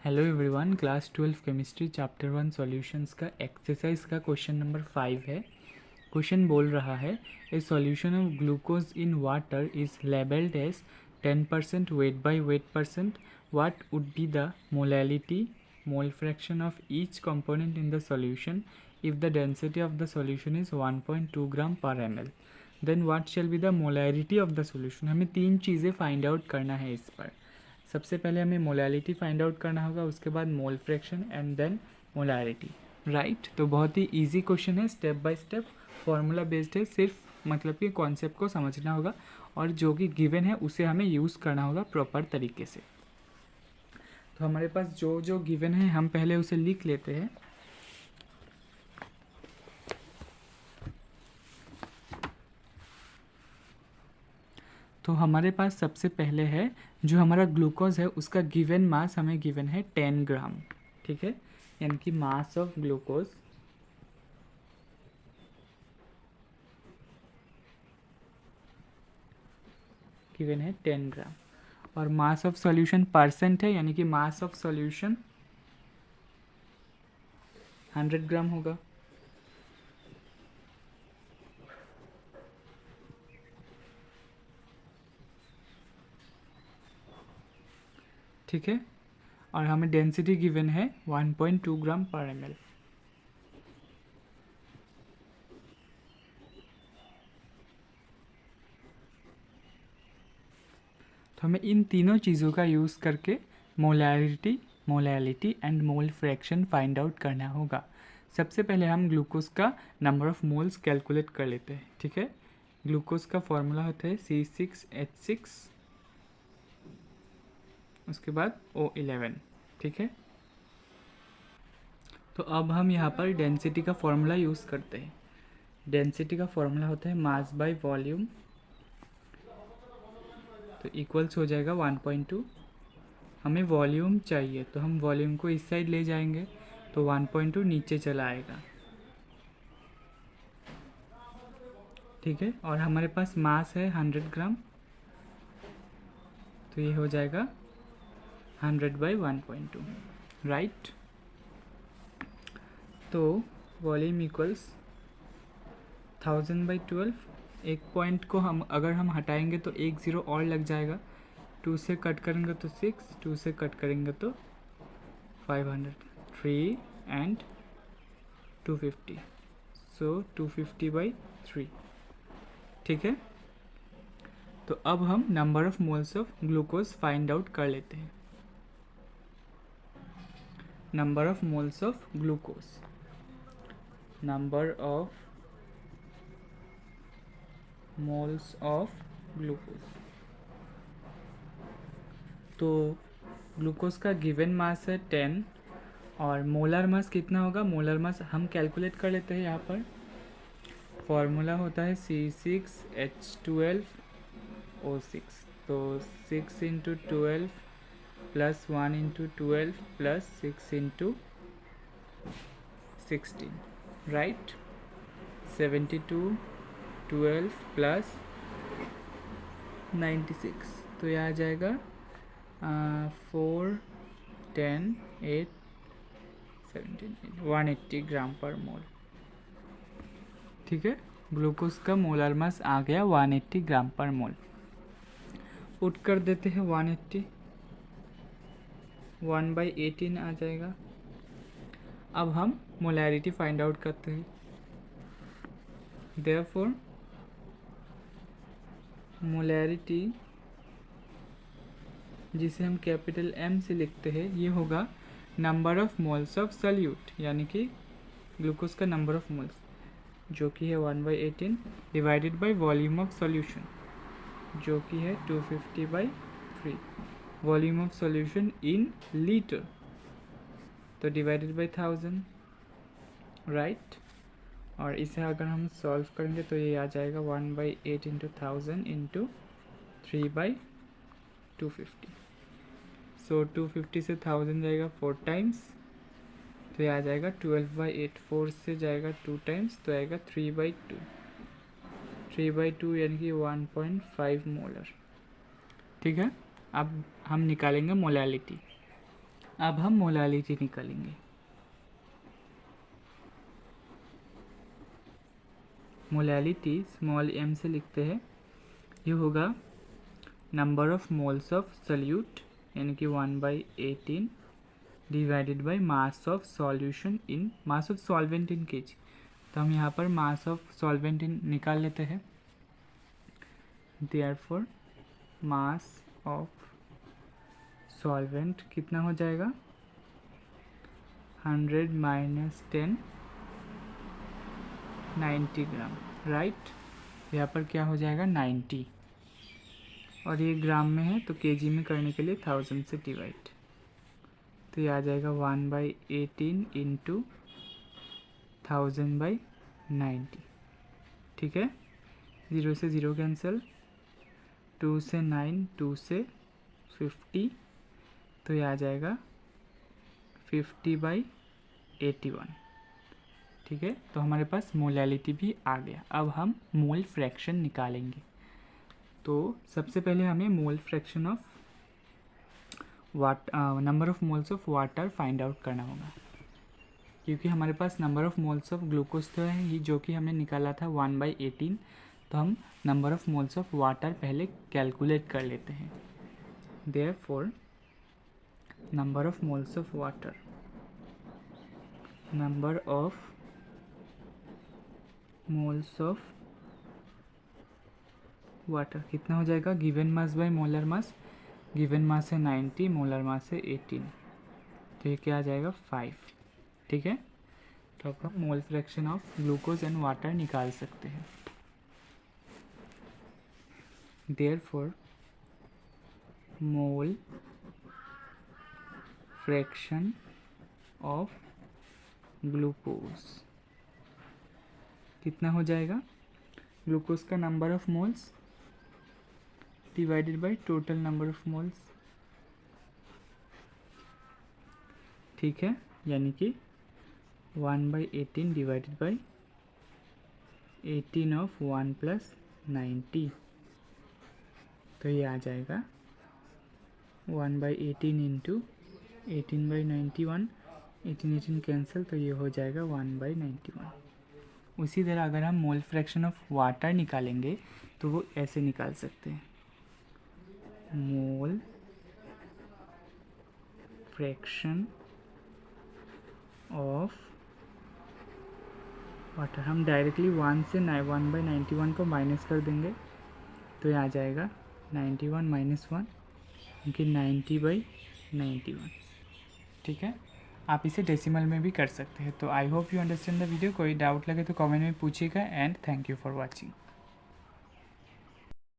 Hello everyone, class 12 chemistry chapter 1 solutions का exercise का question number 5 है। क्वेश्चन बोल रहा है a solution of glucose in water is labelled as 10% weight by weight percent. What would be the molality mole fraction of each component in the solution if the density of the solution is 1.2 gram per ml। Then what shall be the molarity of the solution. हमें तीन चीज़ें find out करना है इस पर। सबसे पहले हमें मोलैलिटी फाइंड आउट करना होगा, उसके बाद mole fraction and then molarity. Right, तो बहुत ही इजी क्वेश्चन है, step by step formula based है। सिर्फ मतलब कि कॉन्सेप्ट को समझना होगा और जो कि गिवन है उसे हमें यूज़ करना होगा प्रॉपर तरीके से। तो हमारे पास जो जो गिवन है हम पहले उसे लिख लेते हैं। तो हमारे पास सबसे पहले है जो हमारा ग्लूकोज है, उसका गिवन मास हमें गिवन है 10 ग्राम। ठीक है, यानी कि मास ऑफ ग्लूकोज गिवन है 10 ग्राम और मास ऑफ सॉल्यूशन परसेंट है, यानी कि मास ऑफ सॉल्यूशन 100 ग्राम होगा। ठीक है, और हमें डेंसिटी गिवन है 1.2 ग्राम पर ml। तो हमें इन तीनों चीज़ों का यूज़ करके molality and mole fraction find out करना होगा। सबसे पहले हम ग्लूकोज का नंबर ऑफ मोल्स कैलकुलेट कर लेते हैं। ठीक है, ग्लूकोज का फॉर्मूला होता है C6H6, उसके बाद O11। ठीक है, तो अब हम यहाँ पर डेंसिटी का फॉर्मूला यूज़ करते हैं। डेंसिटी का फॉर्मूला होता है मास बाय वॉल्यूम, तो इक्वल्स हो जाएगा 1.2। हमें वॉल्यूम चाहिए तो हम वॉल्यूम को इस साइड ले जाएंगे तो 1.2 नीचे चला आएगा। ठीक है, और हमारे पास मास है 100 ग्राम, तो ये हो जाएगा 100 बाई 1.2। राइट, तो वॉल्यूम इक्वल्स 1000/12। एक पॉइंट को हम अगर हम हटाएंगे तो एक ज़ीरो और लग जाएगा। 2 से कट करेंगे तो 6, 2 से कट करेंगे तो 500, 3 एंड 250, सो 250/3। ठीक है, तो अब हम number of moles of glucose find out कर लेते हैं। Number of moles of glucose, number of moles of glucose. तो ग्लूकोज का गिवन मास है 10 और मोलर मास कितना होगा, मोलर मास हम कैलकुलेट कर लेते हैं। यहाँ पर फॉर्मूला होता है C6H12O6, तो 6 × 12 प्लस 1 × 12 प्लस 6 × 16, राइट। 72, 12 प्लस 96, तो यह आ जाएगा 4, 10, 8, 17, 180 ग्राम पर मोल। ठीक है, ग्लूकोज का मोलर मास आ गया 180 ग्राम पर मोल। पुट कर देते हैं 180, 1/18 आ जाएगा। अब हम मोलैरिटी फाइंड आउट करते हैं। देयरफॉर मोलैरिटी, जिसे हम कैपिटल M से लिखते हैं, ये होगा number of moles of solute, यानी कि ग्लूकोज का नंबर ऑफ मोल्स जो कि है 1/18 divided by volume of solution जो कि है 250/3। Volume of solution in litre, तो डिवाइडेड बाय 1000, राइट। और इसे अगर हम सॉल्व करेंगे तो ये आ जाएगा 1/8 × 1000 × 3/250। सो 250 से 1000 जाएगा 4 टाइम्स, तो ये आ जाएगा 12/8। 4 से जाएगा 2 टाइम्स, तो आएगा 3/2। 3/2 यानी कि 1.5 मोलर। ठीक है, अब हम निकालेंगे मोलैलिटी। अब हम मोलालिटी निकालेंगे। मोलालिटी स्मॉल m से लिखते हैं, ये होगा number of moles of solute यानी कि 1/18 divided by mass of solution in mass of solvent in KG. तो हम यहाँ पर मास ऑफ सॉल्वेंट इन निकाल लेते हैं। देयरफॉर मास ऑफ सॉल्वेंट कितना हो जाएगा 100 - 10 90 ग्राम, राइट। यहाँ पर क्या हो जाएगा 90, और ये ग्राम में है तो केजी में करने के लिए 1000 से डिवाइड, तो ये आ जाएगा 1/18 इंटू 1000/90। ठीक है, 0 से 0 कैंसिल, 2 से 9, 2 से 50, तो ये आ जाएगा 50/81। ठीक है, तो हमारे पास मोलैलिटी भी आ गया। अब हम मोल फ्रैक्शन निकालेंगे। तो सबसे पहले हमें mole fraction of number of moles of water find out करना होगा, क्योंकि हमारे पास number of moles of glucose तो है ही, जो कि हमने निकाला था 1/18। तो हम number of moles of water पहले कैलकुलेट कर लेते हैं। Therefore number of moles of water, number of moles of water कितना हो जाएगा, given mass by molar mass. Given mass है 90, मोलर मास है 18, तो ये क्या आ जाएगा 5। ठीक है, तो अब हम मोल fraction of glucose and water निकाल सकते हैं। Therefore mole fraction of glucose कितना हो जाएगा, ग्लूकोज का number of moles divided by total number of moles. ठीक है, यानी कि 1/18 डिवाइडेड बाय 18 ऑफ 1 + 90, तो ये आ जाएगा 1/18 इंटू 18/91, 18 कैंसिल, तो ये हो जाएगा 1/91। उसी तरह अगर हम मोल फ्रैक्शन ऑफ वाटर निकालेंगे तो वो ऐसे निकाल सकते हैं, मोल फ्रैक्शन ऑफ वाटर। हम डायरेक्टली 1 से 1/91 को माइनस कर देंगे, तो ये आ जाएगा 91 - 1 क्योंकि 90/91। ठीक है, आप इसे डेसिमल में भी कर सकते हैं। तो I hope you understand the video. कोई डाउट लगे तो कमेंट में पूछिएगा, and thank you for watching.